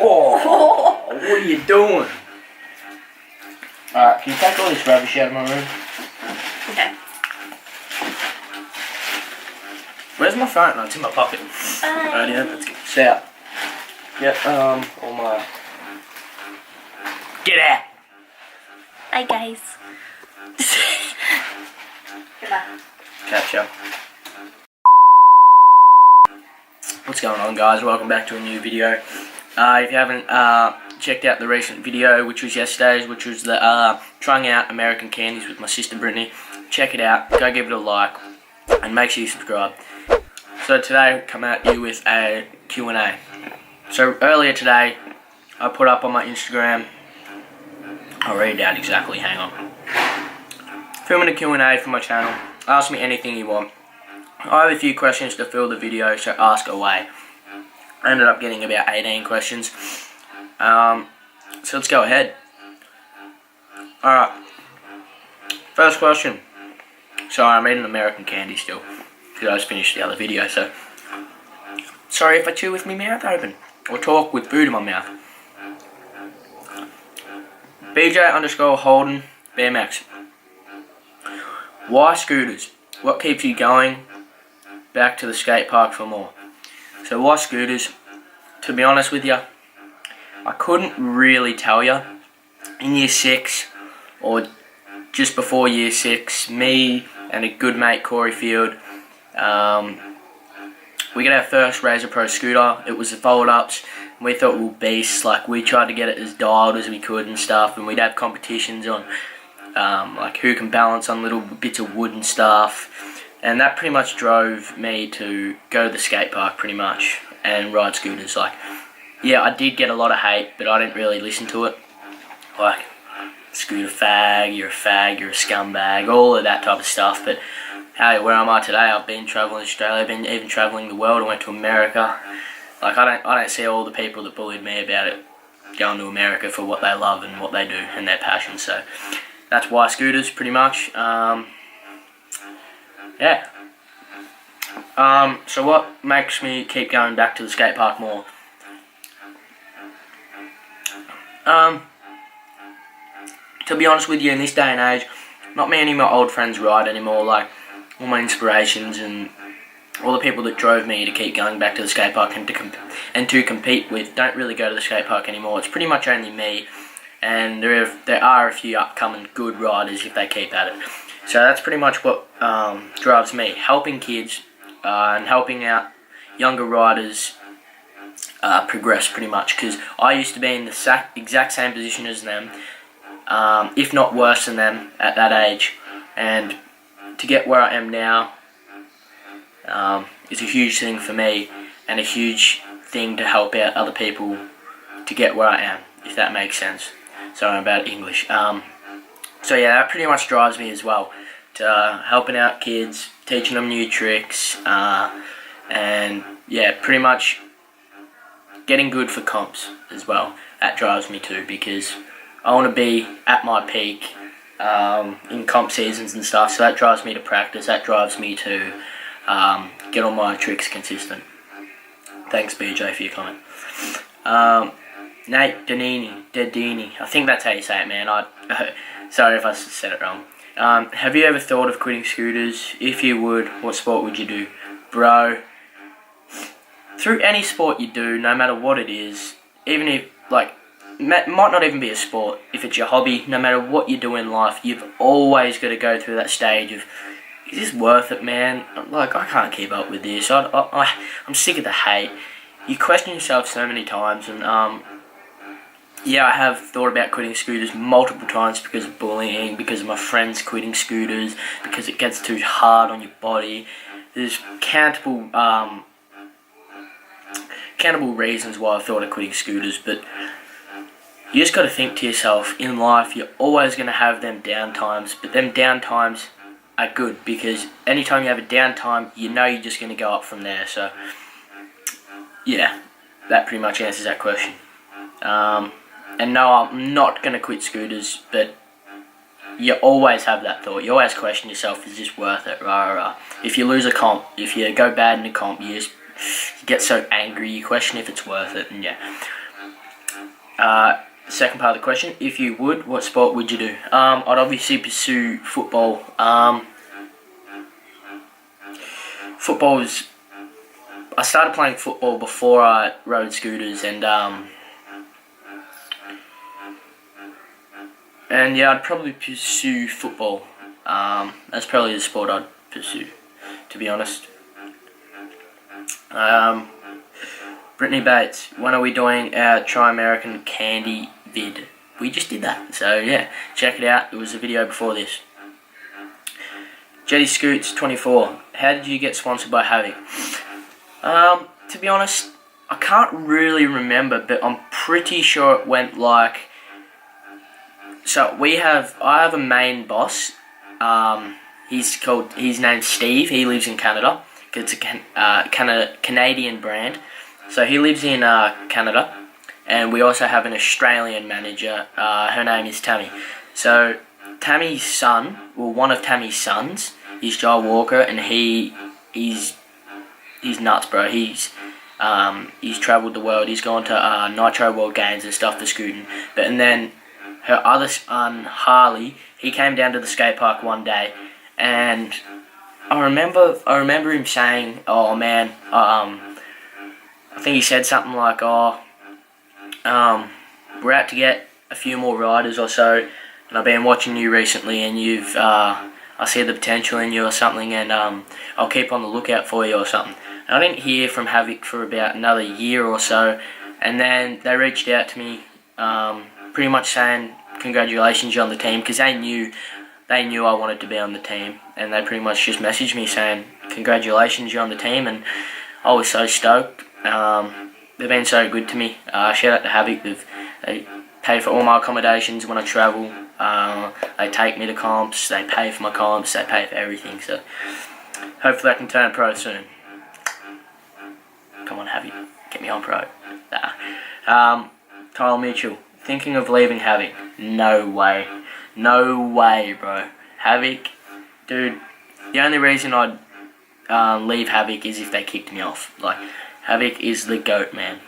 Oh, what are you doing? Alright, can you take all this rubbish out of my room? Okay. Where's my phone? No, it's in my pocket. Right, yeah, let's get this out. Yep, all my... Get out! Hi guys. Goodbye. Catch up. What's going on, guys? Welcome back to a new video. If you haven't checked out the recent video, which was yesterday's, which was the trying out American candies with my sister Brittany, check it out. Go give it a like, and make sure you subscribe. So today, I come at you with a Q&A. So earlier today, I put up on my Instagram. I'll read it out exactly. Hang on. Filming a Q&A for my channel. Ask me anything you want. I have a few questions to fill the video, so ask away. I ended up getting about 18 questions. So let's go ahead. Alright. First question. Sorry, I'm eating American candy still, because I just finished the other video, so... Sorry if I chew with my mouth open, or talk with food in my mouth. BJ_Holden BMX. Why scooters? What keeps you going back to the skate park for more? So why scooters? To be honest with you, I couldn't really tell you. In year 6, or just before year 6, me and a good mate, Corey Field, we got our first Razor Pro scooter. It was the fold-ups. We thought we were beasts. Like, we tried to get it as dialed as we could and stuff, and we'd have competitions on like who can balance on little bits of wood and stuff. And that pretty much drove me to go to the skate park pretty much and ride scooters. Like, yeah, I did get a lot of hate, but I didn't really listen to it. Like, scooter fag, you're a scumbag, all of that type of stuff. But hey, where am I today? I've been travelling Australia, I've been even travelling the world. I went to America. Like, I don't see all the people that bullied me about it going to America for what they love and what they do and their passion. So that's why scooters, pretty much. Yeah. So what makes me keep going back to the skate park more? To be honest with you, in this day and age, not many of my old friends ride anymore. Like, all my inspirations and all the people that drove me to keep going back to the skate park and to compete with don't really go to the skate park anymore. It's pretty much only me, and there are a few upcoming good riders if they keep at it. So that's pretty much what drives me, helping kids and helping out younger riders progress pretty much, because I used to be in the exact same position as them, if not worse than them at that age, and to get where I am now is a huge thing for me and a huge thing to help out other people to get where I am, if that makes sense. Sorry about English. So yeah, that pretty much drives me as well, to helping out kids, teaching them new tricks, and yeah, pretty much getting good for comps as well. That drives me too, because I want to be at my peak in comp seasons and stuff, so that drives me to practice, that drives me to get all my tricks consistent. Thanks, BJ, for your comment. Nate Dedini, I think that's how you say it, man. Sorry if I said it wrong. Have you ever thought of quitting scooters? If you would, what sport would you do? Bro, through any sport you do, no matter what it is, even if, like, might not even be a sport, if it's your hobby, no matter what you do in life, you've always got to go through that stage of, is this worth it, man? Like, I can't keep up with this. I'm sick of the hate. You question yourself so many times, and yeah, I have thought about quitting scooters multiple times because of bullying, because of my friends quitting scooters, because it gets too hard on your body. There's countable reasons why I've thought of quitting scooters, but you just got to think to yourself, in life, you're always going to have them down times, but them down times are good, because anytime you have a downtime, you know you're just going to go up from there. So yeah, that pretty much answers that question. And no, I'm not going to quit scooters, but you always have that thought. You always question yourself, is this worth it? If you lose a comp, if you go bad in a comp, you get so angry, you question if it's worth it, and yeah. Second part of the question, if you would, what sport would you do? I'd obviously pursue football. I started playing football before I rode scooters, and yeah, I'd probably pursue football. That's probably the sport I'd pursue, to be honest. Brittany Bates, when are we doing our Try American Candy vid? We just did that, so yeah, check it out. There was a video before this. Jetty Scoots 24, how did you get sponsored by Havoc? To be honest, I can't really remember, but I'm pretty sure it went like... So I have a main boss. His name's Steve. He lives in Canada. It's a Canadian brand. So he lives in Canada, and we also have an Australian manager. Her name is Tammy. So Tammy's son, one of Tammy's sons, is Joel Walker, and he's nuts, bro. He's travelled the world. He's gone to Nitro World Games and stuff for scooting. And then her other son, Harley, he came down to the skate park one day, and I remember him saying, "Oh man," I think he said something like, "Oh, we're out to get a few more riders or so, and I've been watching you recently, and I see the potential in you or something, and I'll keep on the lookout for you or something." And I didn't hear from Havoc for about another year or so, and then they reached out to me, pretty much saying congratulations, you're on the team, because they knew I wanted to be on the team, and they pretty much just messaged me saying congratulations, you're on the team, and I was so stoked. They've been so good to me. Shout out to Havoc. They pay for all my accommodations when I travel. They take me to comps. They pay for my comps. They pay for everything. So hopefully I can turn pro soon. Come on, Havoc, get me on pro. Kyle Mitchell, thinking of leaving Havoc? No way, bro. Havoc, dude. The only reason I'd leave Havoc is if they kicked me off. Like, Havoc is the GOAT, man.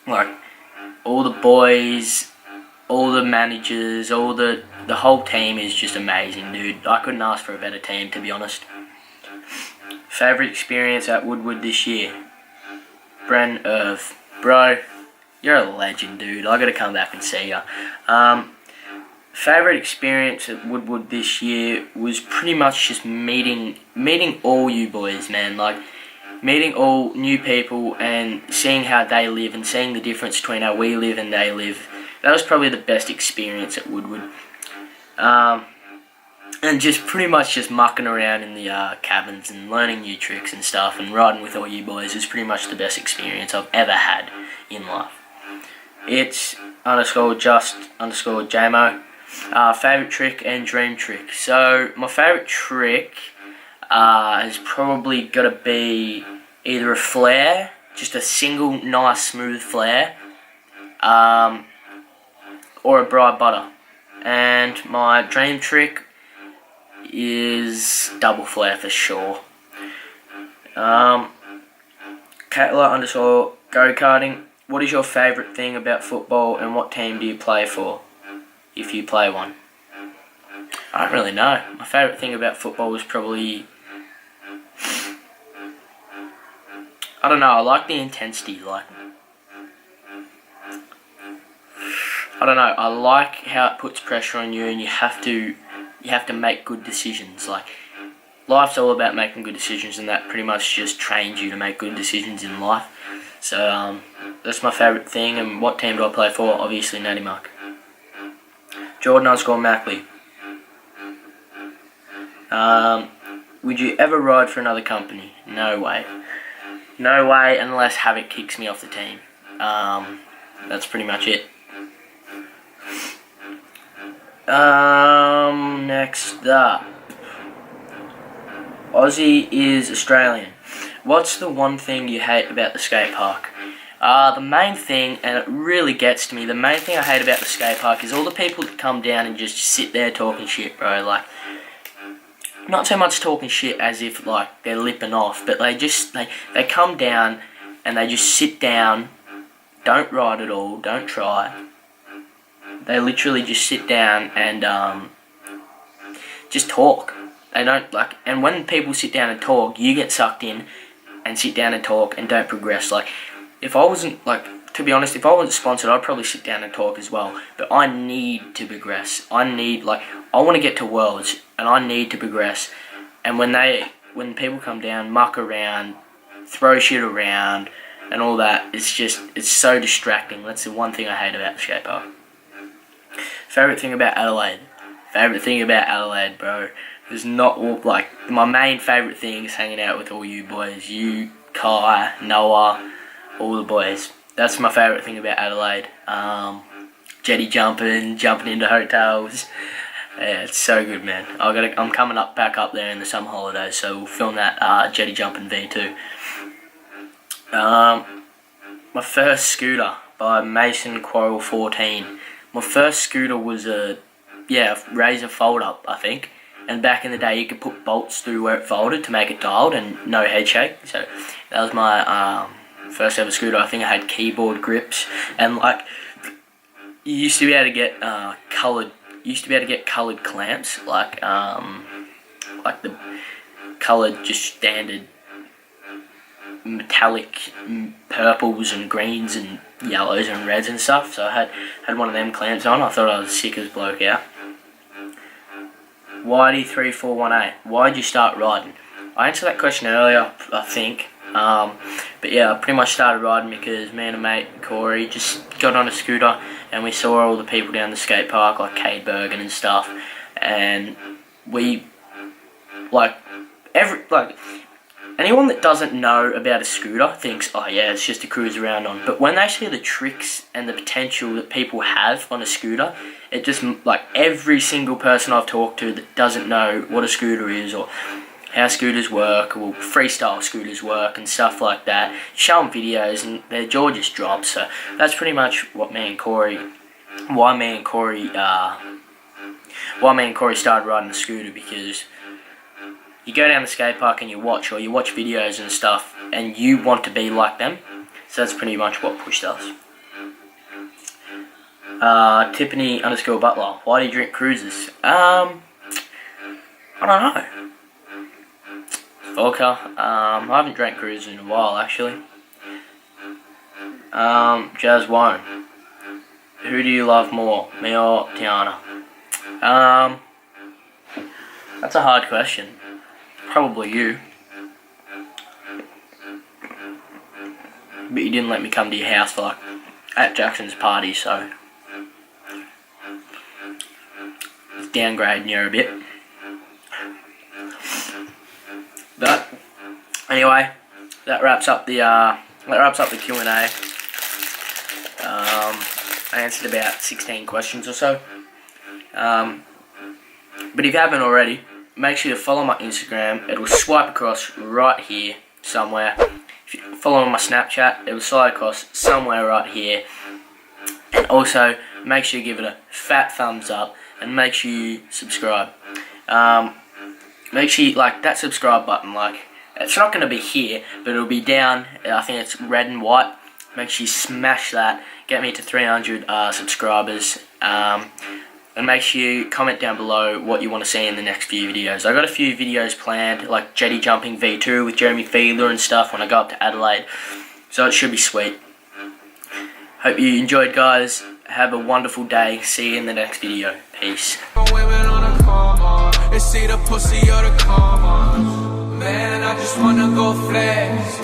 Like, all the boys, all the managers, the whole team is just amazing, dude. I couldn't ask for a better team, to be honest. Favourite experience at Woodward this year? Bren Irv. Bro, you're a legend, dude. I gotta come back and see ya. Favourite experience at Woodward this year was pretty much just meeting all you boys, man. Like, meeting all new people and seeing how they live and seeing the difference between how we live and they live. That was probably the best experience at Woodward. And just pretty much just mucking around in the cabins and learning new tricks and stuff and riding with all you boys is pretty much the best experience I've ever had in life. It's _just_JMO. Favourite trick and dream trick. So my favourite trick has probably got to be either a flare, just a single nice smooth flare, or a bright butter. And my dream trick is double flare for sure. Katla_go-karting. What is your favourite thing about football, and what team do you play for, if you play one? I don't really know. My favourite thing about football is probably... I don't know, I like the intensity, like... I don't know, I like how it puts pressure on you and you have to make good decisions. Like, life's all about making good decisions, and that pretty much just trains you to make good decisions in life. So, that's my favourite thing. And what team do I play for? Obviously, Natty Mark. Jordan_Mackley. Would you ever ride for another company? No way. No way, unless Havoc kicks me off the team. That's pretty much it. Next up. Aussie is Australian. What's the one thing you hate about the skate park? The main thing, and it really gets to me, the main thing I hate about the skate park is all the people that come down and just sit there talking shit, bro. Like, not so much talking shit as if, like, they're lipping off, but they come down and they just sit down, don't ride at all, don't try, They literally just sit down and just talk. They don't like, and when people sit down and talk, you get sucked in and sit down and talk and don't progress. Like, if I wasn't, like, to be honest, if I wasn't sponsored, I'd probably sit down and talk as well. But I need to progress. I want to get to Worlds, and I need to progress. And when people come down, muck around, throw shit around, and all that, it's so distracting. That's the one thing I hate about the skate park. Favourite thing about Adelaide? Favourite thing about Adelaide, bro, is not all, like, my main favourite thing is hanging out with all you boys. You, Kai, Noah, all the boys. That's my favourite thing about Adelaide. Jetty jumping into hotels. Yeah, it's so good, man. I'm coming back up there in the summer holidays, so we'll film that jetty jumping V2. My first scooter by Mason Quarrel 14. My first scooter was a Razor fold up, I think. And back in the day, you could put bolts through where it folded to make it dialed and no head shake. So that was my first ever scooter. I think I had keyboard grips, and like, you used to be able to get coloured clamps, like the coloured, just standard metallic purples and greens and yellows and reds and stuff. So I had one of them clamps on. I thought I was sick as bloke out. YD3418, why did you start riding? I answered that question earlier, I think. But yeah, I pretty much started riding because me and a mate, Corey, just got on a scooter and we saw all the people down the skate park, like Cade Bergen and stuff, and we, anyone that doesn't know about a scooter thinks, oh yeah, it's just to cruise around on. But when they see the tricks and the potential that people have on a scooter, it just, like, every single person I've talked to that doesn't know what a scooter is or how scooters work, or freestyle scooters work and stuff like that, show them videos and their jaw just drops. So that's pretty much what why me and Corey started riding the scooter, because you go down the skate park and you watch videos and stuff and you want to be like them. So that's pretty much what pushed us. Tiffany_Butler, why do you drink cruises? I don't know. Vodka. I haven't drank cruises in a while, actually. Jazz Wone, who do you love more, me or Tiana? That's a hard question. Probably you. But you didn't let me come to your house for at Jackson's party, so it's downgrading you a bit. But anyway, that wraps up the Q&A. I answered about 16 questions or so. But if you haven't already, make sure you follow my Instagram. It'll swipe across right here somewhere. If you follow my Snapchat, it'll slide across somewhere right here. And also, make sure you give it a fat thumbs up and make sure you subscribe. Make sure you, that subscribe button, it's not going to be here, but it'll be down. I think it's red and white. Make sure you smash that. Get me to 300 subscribers. And make sure you comment down below what you want to see in the next few videos. I got a few videos planned, like jetty jumping V2 with Jeremy Fiedler and stuff when I go up to Adelaide. So it should be sweet. Hope you enjoyed, guys. Have a wonderful day. See you in the next video. Peace. See the pussy or the karma. Man, I just wanna go flex.